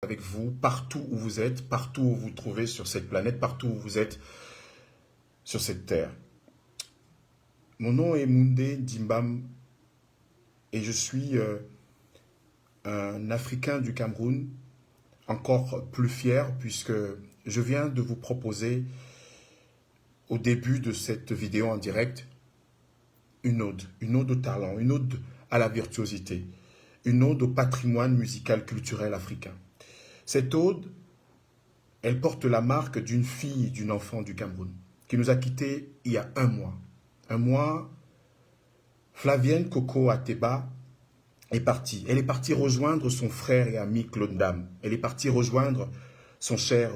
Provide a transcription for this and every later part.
avec vous, partout où vous êtes, partout où vous vous trouvez sur cette planète, partout où vous êtes sur cette terre. Mon nom est Munde Dimbam et je suis un Africain du Cameroun, encore plus fier puisque je viens de vous proposer au début de cette vidéo en direct une ode au talent, une ode à la virtuosité, une ode au patrimoine musical culturel africain. Cette ode, elle porte la marque d'une fille et d'une enfant du Cameroun qui nous a quittés il y a un mois. Un mois, Flavienne Coco Ateba est partie. Elle est partie rejoindre son frère et ami Claude Ndam. Elle est partie rejoindre son cher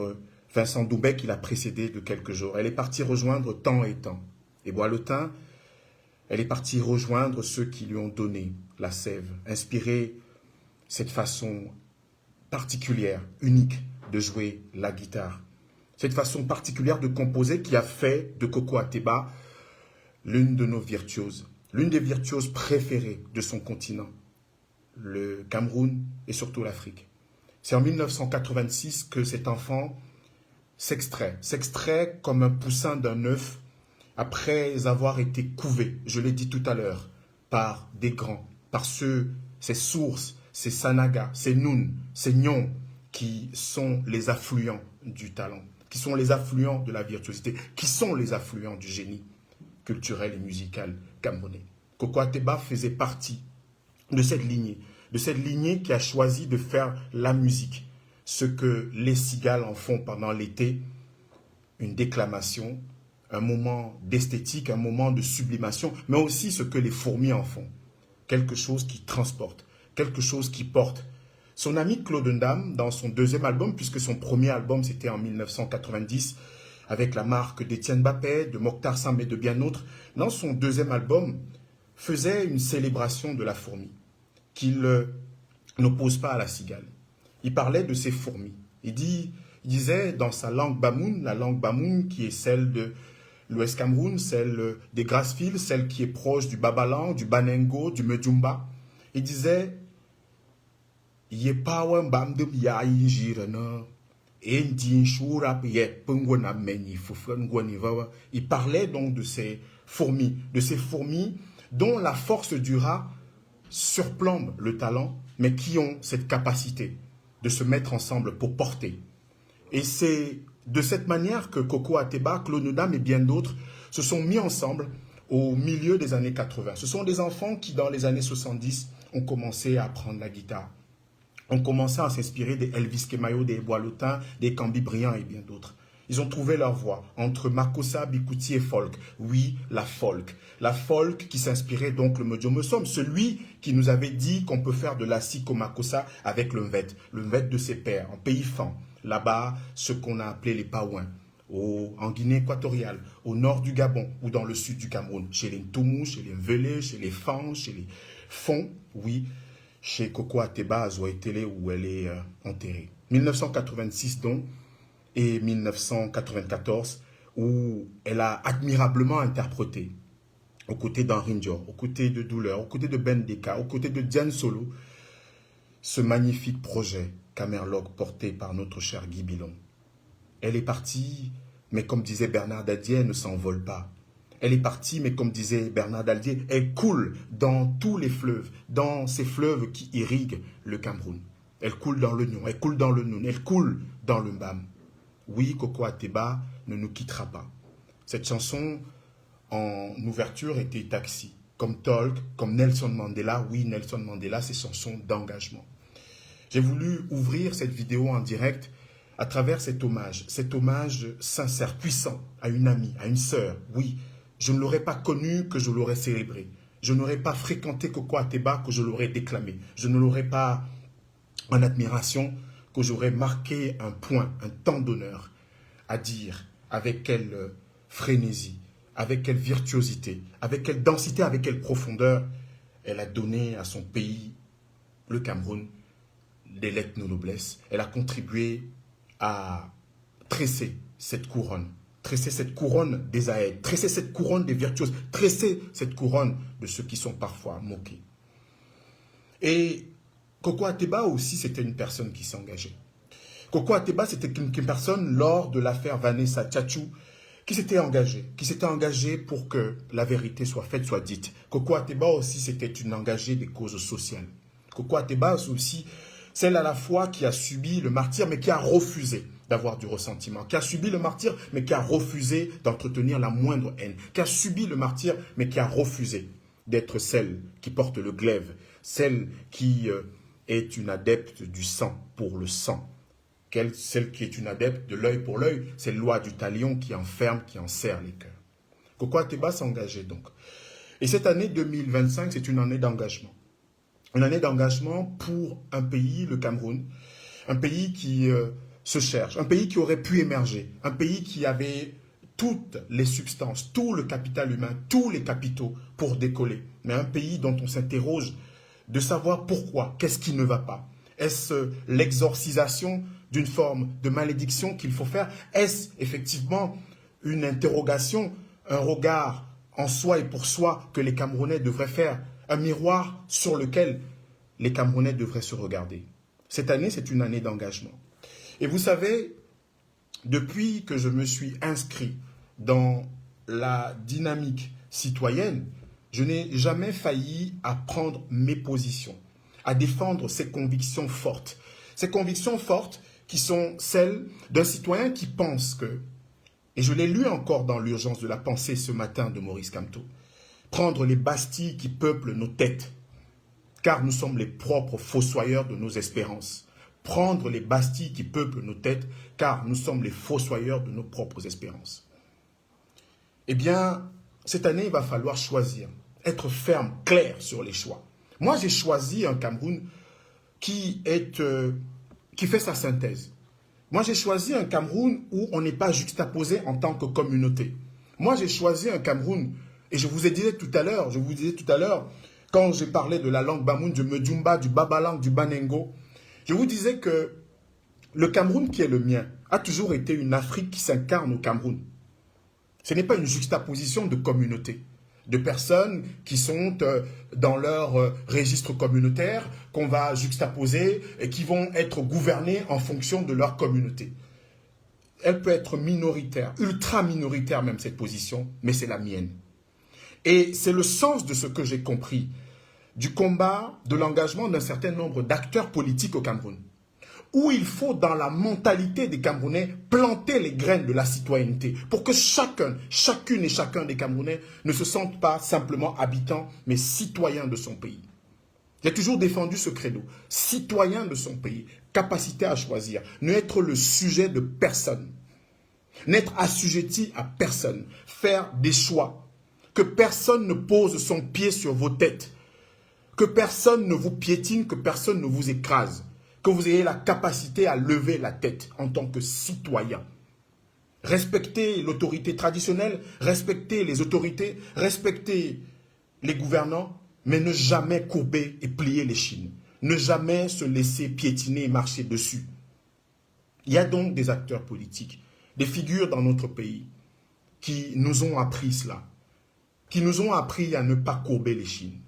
Vincent Doubet qui l'a précédé de quelques jours. Elle est partie rejoindre Temps et Temps. Et Boileautin, elle est partie rejoindre ceux qui lui ont donné la sève, inspiré cette façon particulière, unique de jouer la guitare. Cette façon particulière de composer qui a fait de Coco Ateba l'une de nos virtuoses, l'une des virtuoses préférées de son continent, le Cameroun et surtout l'Afrique. C'est en 1986 que cet enfant s'extrait comme un poussin d'un œuf après avoir été couvé, je l'ai dit tout à l'heure, par des grands, par ces sources, ces sanagas, ces nouns, ces nions qui sont les affluents du talent, qui sont les affluents de la virtuosité, qui sont les affluents du génie culturel et musical camerounais. Coco Ateba faisait partie de cette lignée qui a choisi de faire la musique, ce que les cigales en font pendant l'été, une déclamation, un moment d'esthétique, un moment de sublimation, mais aussi ce que les fourmis en font, quelque chose qui transporte, quelque chose qui porte. Son ami Claude Ndam, dans son deuxième album, puisque son premier album c'était en 1990, avec la marque d'Étienne Bapet, de Mokhtar Samb et de bien d'autres, dans son deuxième album, faisait une célébration de la fourmi, qu'il n'oppose pas à la cigale. Il parlait de ces fourmis. Il disait dans sa langue bamoun, la langue bamoun qui est celle de l'Ouest Cameroun, celle des Grassfields, celle qui est proche du Babalan, du Banengo, du Medjumba. Il disait il parlait donc de ces fourmis dont la force du rat surplombe le talent, mais qui ont cette capacité de se mettre ensemble pour porter. Et c'est de cette manière que Coco Ateba, Claude Ndam et bien d'autres se sont mis ensemble au milieu des années 80. Ce sont des enfants qui, dans les années 70, ont commencé à apprendre la guitare. Ont commencé à s'inspirer des Elvis Kemayo, des Boileautin, des Cambi Briand et bien d'autres. Ils ont trouvé leur voie entre Makossa, Bikuti et folk. Oui, la folk. La folk qui s'inspirait donc le Modjomo Som, celui qui nous avait dit qu'on peut faire de la siko Makossa avec le mvet de ses pères, en pays fan. Là-bas, ce qu'on a appelé les Paouins, en Guinée équatoriale, au nord du Gabon ou dans le sud du Cameroun, chez les Ntoumou, chez les Mvelé, chez les Fans, chez les Fonds, oui, chez Coco Ateba à Zouaïtélé où elle est enterrée. 1986 donc, et 1994, où elle a admirablement interprété, aux côtés d'Henri Ndior, aux côtés de Douleur, aux côtés de Ben Deka, aux côtés de Diane Solo, ce magnifique projet Camerloc porté par notre cher Guy Bilon. Elle est partie, mais comme disait Bernard Daldier, elle ne s'envole pas. Elle est partie, mais comme disait Bernard Daldier, elle coule dans tous les fleuves, dans ces fleuves qui irriguent le Cameroun. Elle coule dans le Nion, elle coule dans le Noun, elle coule dans le Mbam. Oui, Coco Ateba ne nous quittera pas. Cette chanson, en ouverture, était Taxi. Comme Talk, comme Nelson Mandela. Oui, Nelson Mandela, ces chansons d'engagement. J'ai voulu ouvrir cette vidéo en direct à travers cet hommage sincère, puissant à une amie, à une sœur. Oui, je ne l'aurais pas connue que je l'aurais célébrée. Je n'aurais pas fréquenté Coco Ateba que je l'aurais déclamé. Je ne l'aurais pas en admiration que j'aurais marqué un point, un temps d'honneur à dire avec quelle frénésie, avec quelle virtuosité, avec quelle densité, avec quelle profondeur elle a donné à son pays, le Cameroun, des lettres de noblesse. Elle a contribué à tresser cette couronne des aèdes, tresser cette couronne des virtuoses, tresser cette couronne de ceux qui sont parfois moqués. Et Coco Ateba aussi, c'était une personne qui s'engageait. Coco Ateba, c'était une personne lors de l'affaire Vanessa Tchatchou qui s'était engagée pour que la vérité soit faite, soit dite. Coco Ateba aussi, c'était une engagée des causes sociales. Coco Ateba aussi, celle à la fois qui a subi le martyre, mais qui a refusé d'avoir du ressentiment, qui a subi le martyre, mais qui a refusé d'entretenir la moindre haine, qui a subi le martyre, mais qui a refusé d'être celle qui porte le glaive, celle qui est une adepte du sang pour le sang. Celle qui est une adepte de l'œil pour l'œil, c'est loi du talion qui enferme, qui enserre les cœurs. Coco Ateba s'engageait donc. Et cette année 2025, c'est une année d'engagement. Une année d'engagement pour un pays, le Cameroun, un pays qui se cherche, un pays qui aurait pu émerger, un pays qui avait toutes les substances, tout le capital humain, tous les capitaux pour décoller. Mais un pays dont on s'interroge de savoir pourquoi, qu'est-ce qui ne va pas. Est-ce l'exorcisation d'une forme de malédiction qu'il faut faire? Est-ce effectivement une interrogation, un regard en soi et pour soi que les Camerounais devraient faire? Un miroir sur lequel les Camerounais devraient se regarder. Cette année, c'est une année d'engagement. Et vous savez, depuis que je me suis inscrit dans la dynamique citoyenne, je n'ai jamais failli à prendre mes positions, à défendre ces convictions fortes. Ces convictions fortes qui sont celles d'un citoyen qui pense que, et je l'ai lu encore dans l'urgence de la pensée ce matin de Maurice Kamto, prendre les bastilles qui peuplent nos têtes, car nous sommes les propres fossoyeurs de nos espérances. Prendre les bastilles qui peuplent nos têtes, car nous sommes les fossoyeurs de nos propres espérances. Eh bien, cette année, il va falloir choisir, être ferme, clair sur les choix. Moi, j'ai choisi un Cameroun qui fait sa synthèse. Moi, j'ai choisi un Cameroun où on n'est pas juxtaposé en tant que communauté. Moi, j'ai choisi un Cameroun, et je vous disais tout à l'heure, quand j'ai parlé de la langue Bamoun, du Medjumba, du Babalang, du Banengo, je vous disais que le Cameroun qui est le mien a toujours été une Afrique qui s'incarne au Cameroun. Ce n'est pas une juxtaposition de communautés, de personnes qui sont dans leur registre communautaire, qu'on va juxtaposer et qui vont être gouvernées en fonction de leur communauté. Elle peut être minoritaire, ultra minoritaire même cette position, mais c'est la mienne. Et c'est le sens de ce que j'ai compris, du combat, de l'engagement d'un certain nombre d'acteurs politiques au Cameroun, où il faut, dans la mentalité des Camerounais, planter les graines de la citoyenneté, pour que chacune et chacun des Camerounais ne se sente pas simplement habitants, mais citoyens de son pays. J'ai toujours défendu ce credo, citoyen de son pays, capacité à choisir, ne être le sujet de personne, n'être assujetti à personne, faire des choix, que personne ne pose son pied sur vos têtes, que personne ne vous piétine, que personne ne vous écrase, que vous ayez la capacité à lever la tête en tant que citoyen. Respectez l'autorité traditionnelle, respectez les autorités, respectez les gouvernants, mais ne jamais courber et plier les chines. Ne jamais se laisser piétiner et marcher dessus. Il y a donc des acteurs politiques, des figures dans notre pays qui nous ont appris cela, qui nous ont appris à ne pas courber les chines,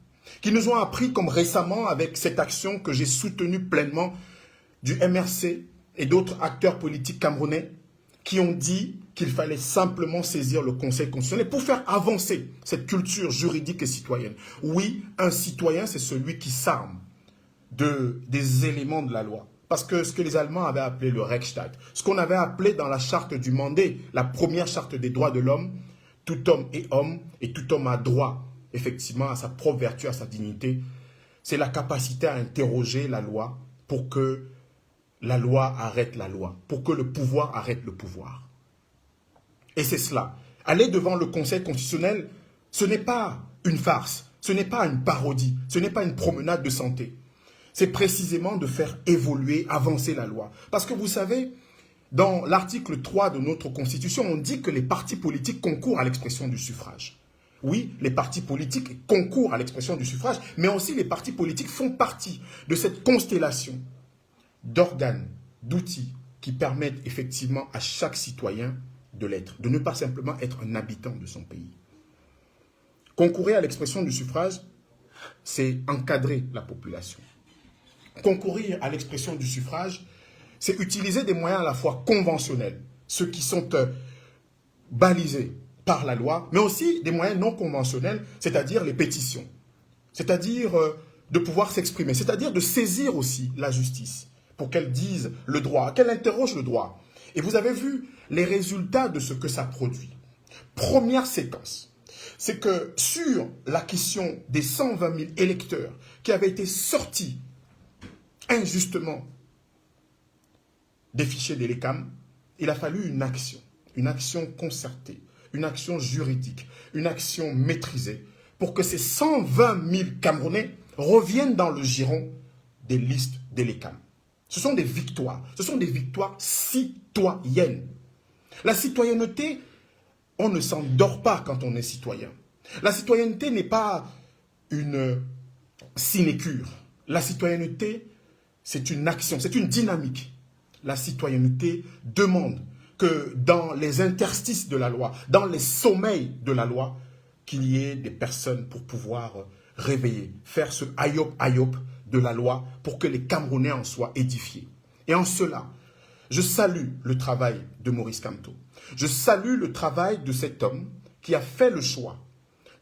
qui nous ont appris, comme récemment avec cette action que j'ai soutenue pleinement du MRC et d'autres acteurs politiques camerounais, qui ont dit qu'il fallait simplement saisir le Conseil constitutionnel pour faire avancer cette culture juridique et citoyenne. Oui, un citoyen, c'est celui qui s'arme des éléments de la loi. Parce que ce que les Allemands avaient appelé le Rechtsstaat, ce qu'on avait appelé dans la charte du Mandé, la première charte des droits de l'homme, tout homme est homme et tout homme a droit, effectivement, à sa propre vertu, à sa dignité, c'est la capacité à interroger la loi pour que la loi arrête la loi, pour que le pouvoir arrête le pouvoir. Et c'est cela. Aller devant le Conseil constitutionnel, ce n'est pas une farce, ce n'est pas une parodie, ce n'est pas une promenade de santé. C'est précisément de faire évoluer, avancer la loi. Parce que vous savez, dans l'article 3 de notre Constitution, on dit que les partis politiques concourent à l'expression du suffrage. Oui, les partis politiques concourent à l'expression du suffrage, mais aussi les partis politiques font partie de cette constellation d'organes, d'outils qui permettent effectivement à chaque citoyen de l'être, de ne pas simplement être un habitant de son pays. Concourir à l'expression du suffrage, c'est encadrer la population. Concourir à l'expression du suffrage, c'est utiliser des moyens à la fois conventionnels, ceux qui sont balisés par la loi, mais aussi des moyens non conventionnels, c'est-à-dire les pétitions, c'est-à-dire de pouvoir s'exprimer, c'est-à-dire de saisir aussi la justice pour qu'elle dise le droit, qu'elle interroge le droit. Et vous avez vu les résultats de ce que ça produit. Première séquence, c'est que sur la question des 120 000 électeurs qui avaient été sortis injustement des fichiers de l'ECAM, il a fallu une action concertée, une action juridique, une action maîtrisée pour que ces 120 000 Camerounais reviennent dans le giron des listes de l'ECAM. Ce sont des victoires citoyennes. La citoyenneté, on ne s'endort pas quand on est citoyen. La citoyenneté n'est pas une sinécure. La citoyenneté, c'est une action, c'est une dynamique. La citoyenneté demande que dans les interstices de la loi, dans les sommeils de la loi, qu'il y ait des personnes pour pouvoir réveiller, faire ce aïop de la loi pour que les Camerounais en soient édifiés. Et en cela, je salue le travail de Maurice Kamto. Je salue le travail de cet homme qui a fait le choix,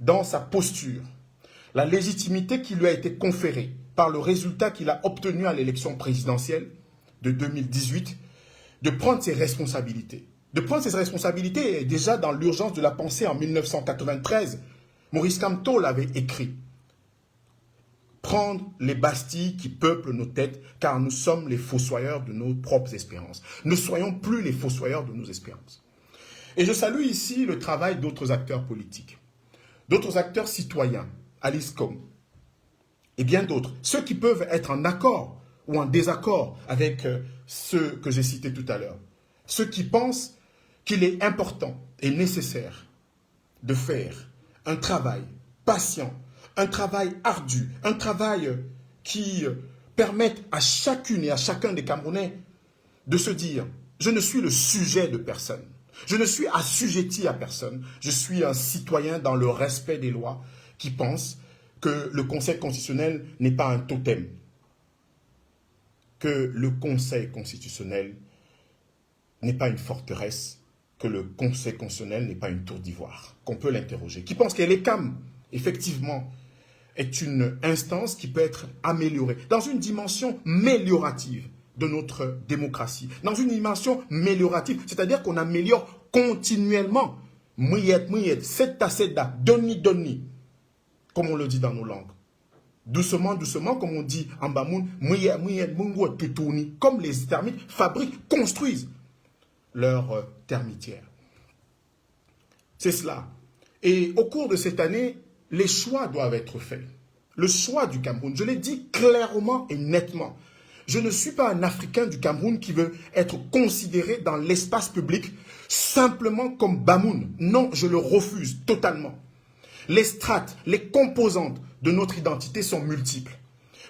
dans sa posture, la légitimité qui lui a été conférée par le résultat qu'il a obtenu à l'élection présidentielle de 2018, de prendre ses responsabilités. De prendre ses responsabilités, et déjà dans l'urgence de la pensée en 1993, Maurice Kamto l'avait écrit. Prendre les Bastilles qui peuplent nos têtes, car nous sommes les fossoyeurs de nos propres espérances. Ne soyons plus les fossoyeurs de nos espérances. Et je salue ici le travail d'autres acteurs politiques, d'autres acteurs citoyens, Alice Com, et bien d'autres, ceux qui peuvent être en accord ou en désaccord avec ceux que j'ai cités tout à l'heure, ceux qui pensent qu'il est important et nécessaire de faire un travail patient, un travail ardu, un travail qui permette à chacune et à chacun des Camerounais de se dire « Je ne suis le sujet de personne, je ne suis assujetti à personne, je suis un citoyen dans le respect des lois qui pense que le Conseil constitutionnel n'est pas un totem, que le Conseil constitutionnel n'est pas une forteresse, que le Conseil constitutionnel n'est pas une tour d'ivoire, qu'on peut l'interroger, qui pense que l'ECAM, effectivement, est une instance qui peut être améliorée, dans une dimension améliorative de notre démocratie, dans une dimension améliorative, c'est-à-dire qu'on améliore continuellement, mouillet, seda, doni, comme on le dit dans nos langues. Doucement, comme on dit en Bamoun, comme les termites fabriquent, construisent leur termitière. C'est cela. Et au cours de cette année, les choix doivent être faits. Le choix du Cameroun, je l'ai dit clairement et nettement. Je ne suis pas un Africain du Cameroun qui veut être considéré dans l'espace public simplement comme Bamoun. Non, je le refuse totalement. Les strates, les composantes de notre identité sont multiples.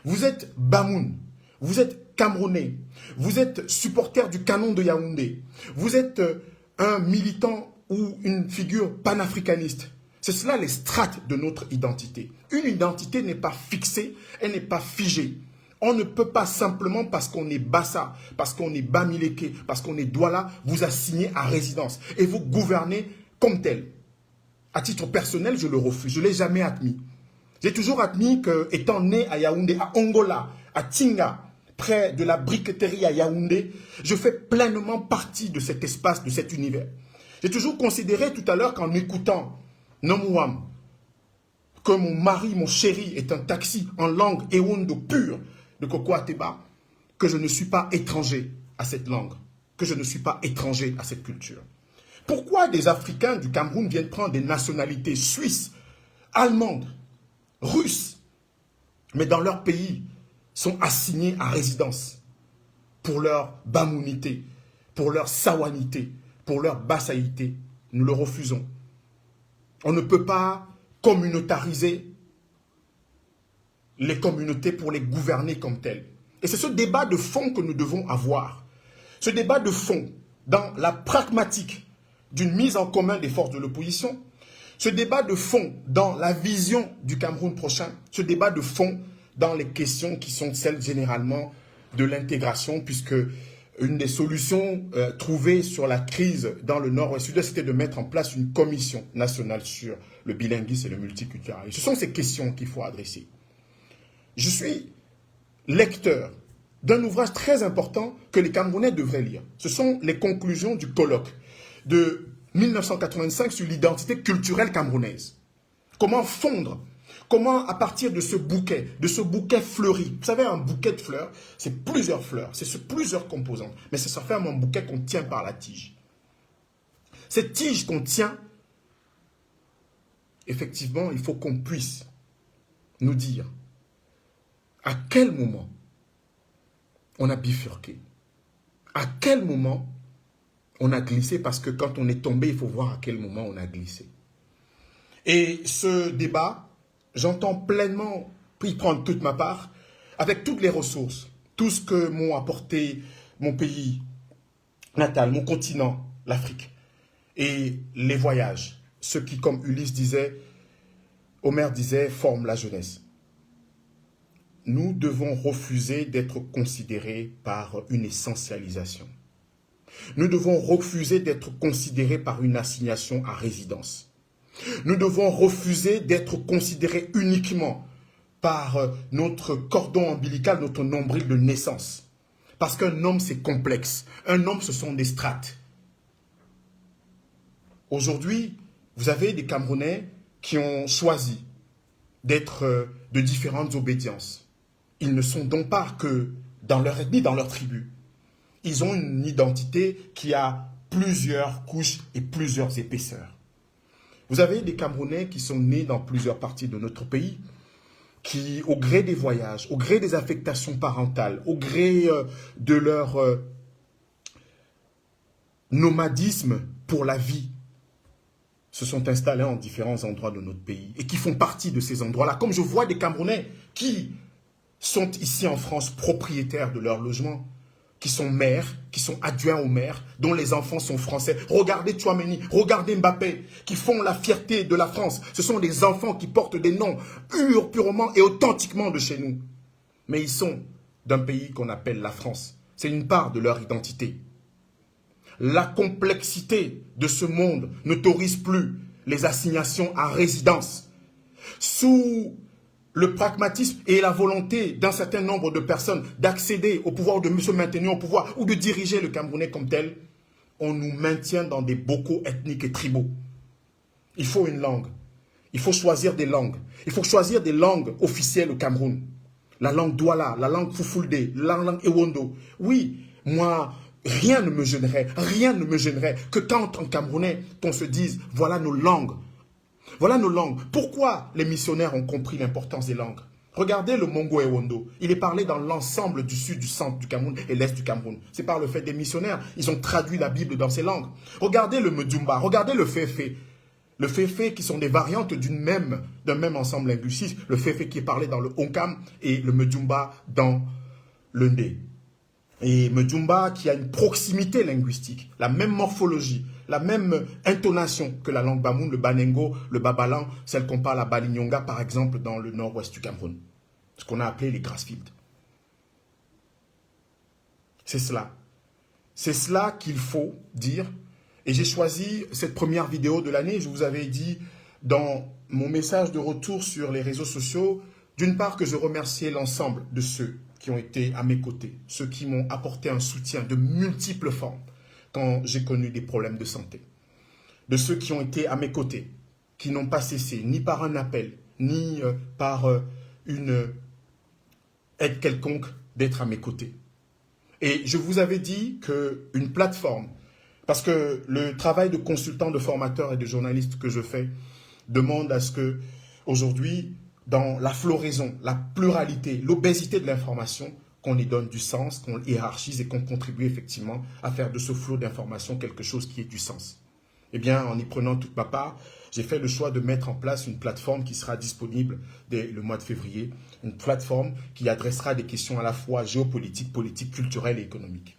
Vous êtes Bamoun, vous êtes Camerounais, vous êtes supporter du canon de Yaoundé, vous êtes un militant ou une figure panafricaniste. C'est cela les strates de notre identité. Une identité n'est pas fixée, elle n'est pas figée. On ne peut pas simplement parce qu'on est Bassa, parce qu'on est Bamileke, parce qu'on est Douala, vous assigner à résidence et vous gouverner comme tel. À titre personnel, je le refuse. Je ne l'ai jamais admis. J'ai toujours admis que, étant né à Yaoundé, à Angola, à Tinga, près de la briqueterie à Yaoundé, je fais pleinement partie de cet espace, de cet univers. J'ai toujours considéré tout à l'heure qu'en écoutant Nomouam, que mon mari, mon chéri est un taxi en langue Ewondo pure de Koko Ateba, que je ne suis pas étranger à cette langue, que je ne suis pas étranger à cette culture. Pourquoi des Africains du Cameroun viennent prendre des nationalités suisses, allemandes, russes, mais dans leur pays sont assignés à résidence pour leur bamounité, pour leur sawanité, pour leur bassaïté? Nous le refusons. On ne peut pas communautariser les communautés pour les gouverner comme telles. Et c'est ce débat de fond que nous devons avoir. Ce débat de fond dans la pragmatique d'une mise en commun des forces de l'opposition, ce débat de fond dans la vision du Cameroun prochain, ce débat de fond dans les questions qui sont celles généralement de l'intégration, puisque une des solutions trouvées sur la crise dans le Nord-Ouest Sud-Est, c'était de mettre en place une commission nationale sur le bilinguisme et le multiculturalisme. Ce sont ces questions qu'il faut adresser. Je suis lecteur d'un ouvrage très important que les Camerounais devraient lire. Ce sont les conclusions du colloque de 1985 sur l'identité culturelle camerounaise. Comment fondre, comment à partir de ce bouquet fleuri, vous savez un bouquet de fleurs, c'est plusieurs fleurs, c'est plusieurs composantes, mais ça fait un bouquet qu'on tient par la tige. Cette tige qu'on tient, effectivement, il faut qu'on puisse nous dire à quel moment on a bifurqué, à quel moment on a glissé, parce que quand on est tombé, il faut voir à quel moment on a glissé. Et ce débat, j'entends pleinement y prendre toute ma part, avec toutes les ressources, tout ce que m'ont apporté mon pays natal, mon continent, l'Afrique, et les voyages, ce qui, comme Ulysse disait, Homère disait, forment la jeunesse. Nous devons refuser d'être considérés par une essentialisation. Nous devons refuser d'être considérés par une assignation à résidence. Nous devons refuser d'être considérés uniquement par notre cordon ombilical, notre nombril de naissance. Parce qu'un homme, c'est complexe. Un homme, ce sont des strates. Aujourd'hui, vous avez des Camerounais qui ont choisi d'être de différentes obédiences. Ils ne sont donc pas que dans leur ethnie, dans leur tribu. Ils ont une identité qui a plusieurs couches et plusieurs épaisseurs. Vous avez des Camerounais qui sont nés dans plusieurs parties de notre pays, qui, au gré des voyages, au gré des affectations parentales, au gré de leur nomadisme pour la vie, se sont installés en différents endroits de notre pays et qui font partie de ces endroits-là. Comme je vois des Camerounais qui sont ici en France propriétaires de leur logement, qui sont maires, qui sont adjoints aux maires, dont les enfants sont français. Regardez Tchouaméni, regardez Mbappé, qui font la fierté de la France. Ce sont des enfants qui portent des noms purement et authentiquement de chez nous. Mais ils sont d'un pays qu'on appelle la France. C'est une part de leur identité. La complexité de ce monde n'autorise plus les assignations à résidence. Sous le pragmatisme et la volonté d'un certain nombre de personnes d'accéder au pouvoir, de se maintenir au pouvoir ou de diriger le Camerounais comme tel, on nous maintient dans des bocaux ethniques et tribaux. Il faut une langue. Il faut choisir des langues. Il faut choisir des langues officielles au Cameroun. La langue Douala, la langue Fufulde, la langue Ewondo. Oui, moi, rien ne me gênerait que quand en Camerounais, qu'on se dise, voilà nos langues. Voilà nos langues. Pourquoi les missionnaires ont compris l'importance des langues? Regardez le Mongo Ewondo. Il est parlé dans l'ensemble du sud, du centre du Cameroun et l'est du Cameroun. C'est par le fait des missionnaires. Ils ont traduit la Bible dans ces langues. Regardez le Medjumba, regardez le Féfé. Le Féfé qui sont des variantes d'un même ensemble linguistique. Le Féfé qui est parlé dans le Onkam et le Medjumba dans le Ndé. Et Medjumba qui a une proximité linguistique, la même morphologie, la même intonation que la langue Bamoun, le Banengo, le Babalan, celle qu'on parle à Balignonga par exemple dans le nord-ouest du Cameroun. Ce qu'on a appelé les Grassfields. C'est cela. C'est cela qu'il faut dire. Et j'ai choisi cette première vidéo de l'année. Je vous avais dit dans mon message de retour sur les réseaux sociaux, d'une part que je remerciais l'ensemble de ceux qui ont été à mes côtés, ceux qui m'ont apporté un soutien de multiples formes quand j'ai connu des problèmes de santé. De ceux qui ont été à mes côtés, qui n'ont pas cessé, ni par un appel, ni par une aide quelconque, d'être à mes côtés. Et je vous avais dit qu'une plateforme, parce que le travail de consultant, de formateur et de journaliste que je fais demande à ce que, aujourd'hui, dans la floraison, la pluralité, l'obésité de l'information, qu'on y donne du sens, qu'on hiérarchise et qu'on contribue effectivement à faire de ce flot d'informations quelque chose qui ait du sens. Eh bien, en y prenant toute ma part, j'ai fait le choix de mettre en place une plateforme qui sera disponible dès le mois de février, une plateforme qui adressera des questions à la fois géopolitiques, politiques, culturelles et économiques.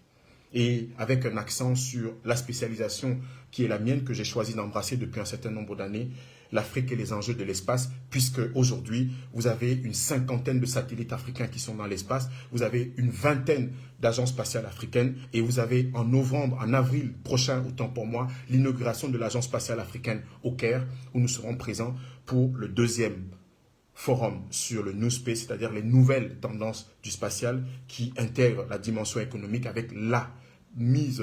Et avec un accent sur la spécialisation qui est la mienne, que j'ai choisi d'embrasser depuis un certain nombre d'années, l'Afrique et les enjeux de l'espace, puisque aujourd'hui, vous avez une 50aine de satellites africains qui sont dans l'espace, vous avez une 20aine d'agences spatiales africaines, et vous avez en avril prochain, autant pour moi, l'inauguration de l'agence spatiale africaine au Caire, où nous serons présents pour le deuxième forum sur le New Space, c'est-à-dire les nouvelles tendances du spatial qui intègrent la dimension économique avec la mise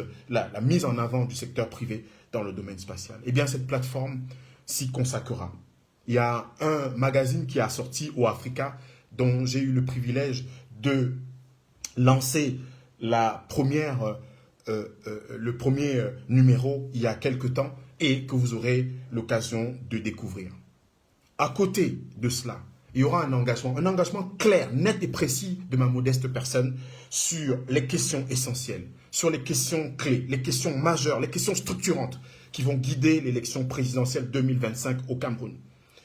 en avant du secteur privé dans le domaine spatial. Eh bien, cette plateforme s'y consacrera. Il y a un magazine qui a sorti au Africa, dont j'ai eu le privilège de lancer le premier numéro il y a quelque temps et que vous aurez l'occasion de découvrir. À côté de cela, il y aura un engagement clair, net et précis de ma modeste personne sur les questions essentielles, sur les questions clés, les questions majeures, les questions structurantes qui vont guider l'élection présidentielle 2025 au Cameroun.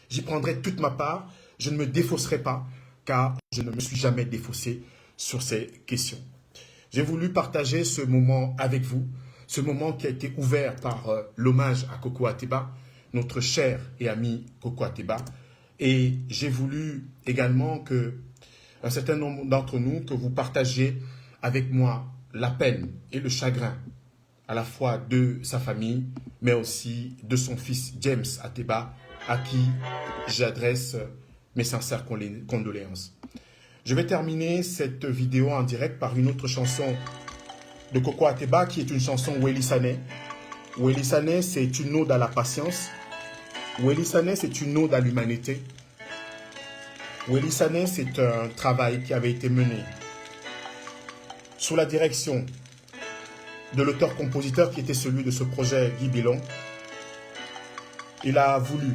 J'y prendrai toute ma part, je ne me défausserai pas, car je ne me suis jamais défaussé sur ces questions. J'ai voulu partager ce moment avec vous, ce moment qui a été ouvert par l'hommage à Koko Ateba, notre cher et ami Koko Ateba. Et j'ai voulu également que un certain nombre d'entre nous, que vous partagiez avec moi la peine et le chagrin à la fois de sa famille, mais aussi de son fils James Ateba, à qui j'adresse mes sincères condoléances. Je vais terminer cette vidéo en direct par une autre chanson de Koko Ateba, qui est une chanson Weli Sané. Weli Sané, c'est une ode à la patience. Weli Sané, c'est une ode à l'humanité. Weli Sané, c'est un travail qui avait été mené sous la direction de l'auteur-compositeur qui était celui de ce projet, Guy Bilon. Il a voulu,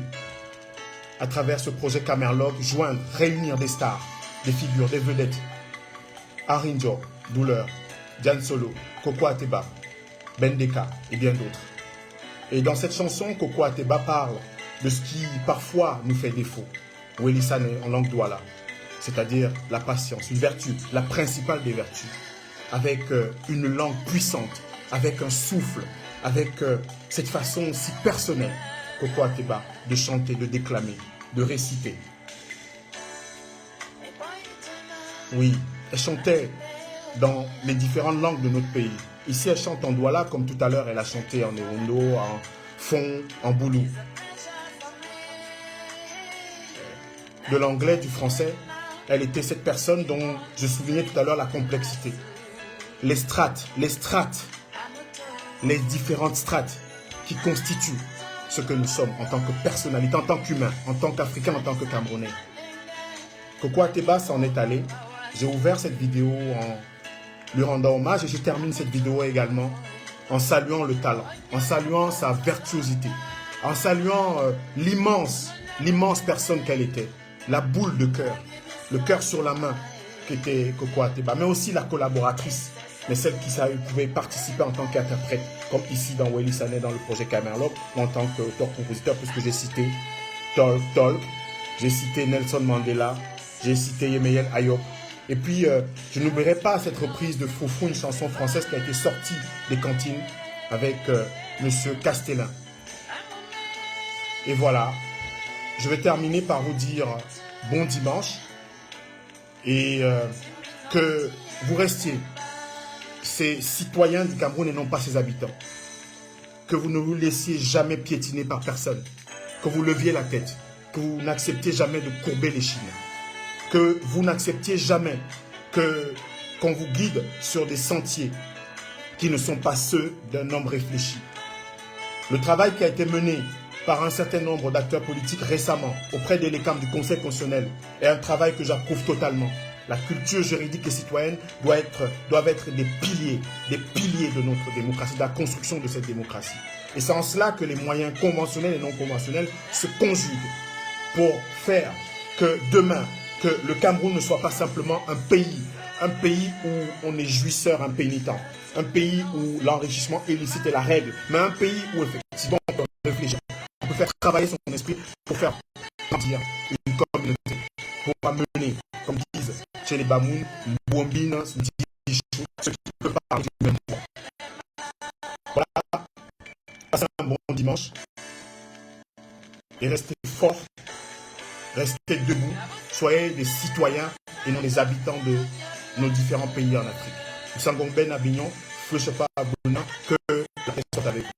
à travers ce projet Camerlog, réunir des stars, des figures, des vedettes. Arinjo, Douleur, Diane Solo, Koko Ateba, Bendeka et bien d'autres. Et dans cette chanson, Koko Ateba parle de ce qui parfois nous fait défaut. Weli Sané en langue douala, c'est-à-dire la patience, une vertu, la principale des vertus, avec une langue puissante, avec un souffle, avec cette façon si personnelle, Koko Ateba, de chanter, de déclamer, de réciter. Oui, elle chantait dans les différentes langues de notre pays. Ici, elle chante en douala, comme tout à l'heure, elle a chanté en Ewondo, en Fon, en Boulou. De l'anglais, du français, elle était cette personne dont je soulignais tout à l'heure la complexité. Les différentes strates qui constituent ce que nous sommes en tant que personnalité, en tant qu'humain, en tant qu'Africain, en tant que Camerounais. Koko Ateba s'en est allé. J'ai ouvert cette vidéo en lui rendant hommage et je termine cette vidéo également en saluant le talent, en saluant sa virtuosité, en saluant l'immense personne qu'elle était, la boule de cœur, le cœur sur la main qu'était Koko Ateba, mais aussi la collaboratrice, mais celle qui pouvait participer en tant qu'interprète, comme ici dans Weli Sané dans le projet Camerlog, en tant qu'auteur-compositeur, puisque j'ai cité Talk, j'ai cité Nelson Mandela, j'ai cité Yemayel Ayop. Et puis, je n'oublierai pas cette reprise de Foufou, une chanson française qui a été sortie des cantines avec Monsieur Castellin. Et voilà, je vais terminer par vous dire bon dimanche et que vous restiez ces citoyens du Cameroun et non pas ses habitants. Que vous ne vous laissiez jamais piétiner par personne. Que vous leviez la tête. Que vous n'acceptiez jamais de courber les chines. Que vous n'acceptiez jamais qu'on vous guide sur des sentiers qui ne sont pas ceux d'un homme réfléchi. Le travail qui a été mené par un certain nombre d'acteurs politiques récemment auprès des LECAM du Conseil constitutionnel est un travail que j'approuve totalement. La culture juridique et citoyenne doivent être des piliers de notre démocratie, de la construction de cette démocratie. Et c'est en cela que les moyens conventionnels et non conventionnels se conjuguent pour faire que demain, que le Cameroun ne soit pas simplement un pays où on est jouisseur impénitent, un pays où l'enrichissement illicite est la règle, mais un pays où effectivement on peut réfléchir, on peut faire travailler son esprit pour faire grandir une communauté, pour amener, comme disent chez les Bamoun, Mbouambine, ceux qui peuvent parler du même point. Voilà, passez un bon dimanche et restez forts, restez debout, soyez des citoyens et non des habitants de nos différents pays en Afrique. Nous sommes Ben Abignon, que la paix soit avec vous.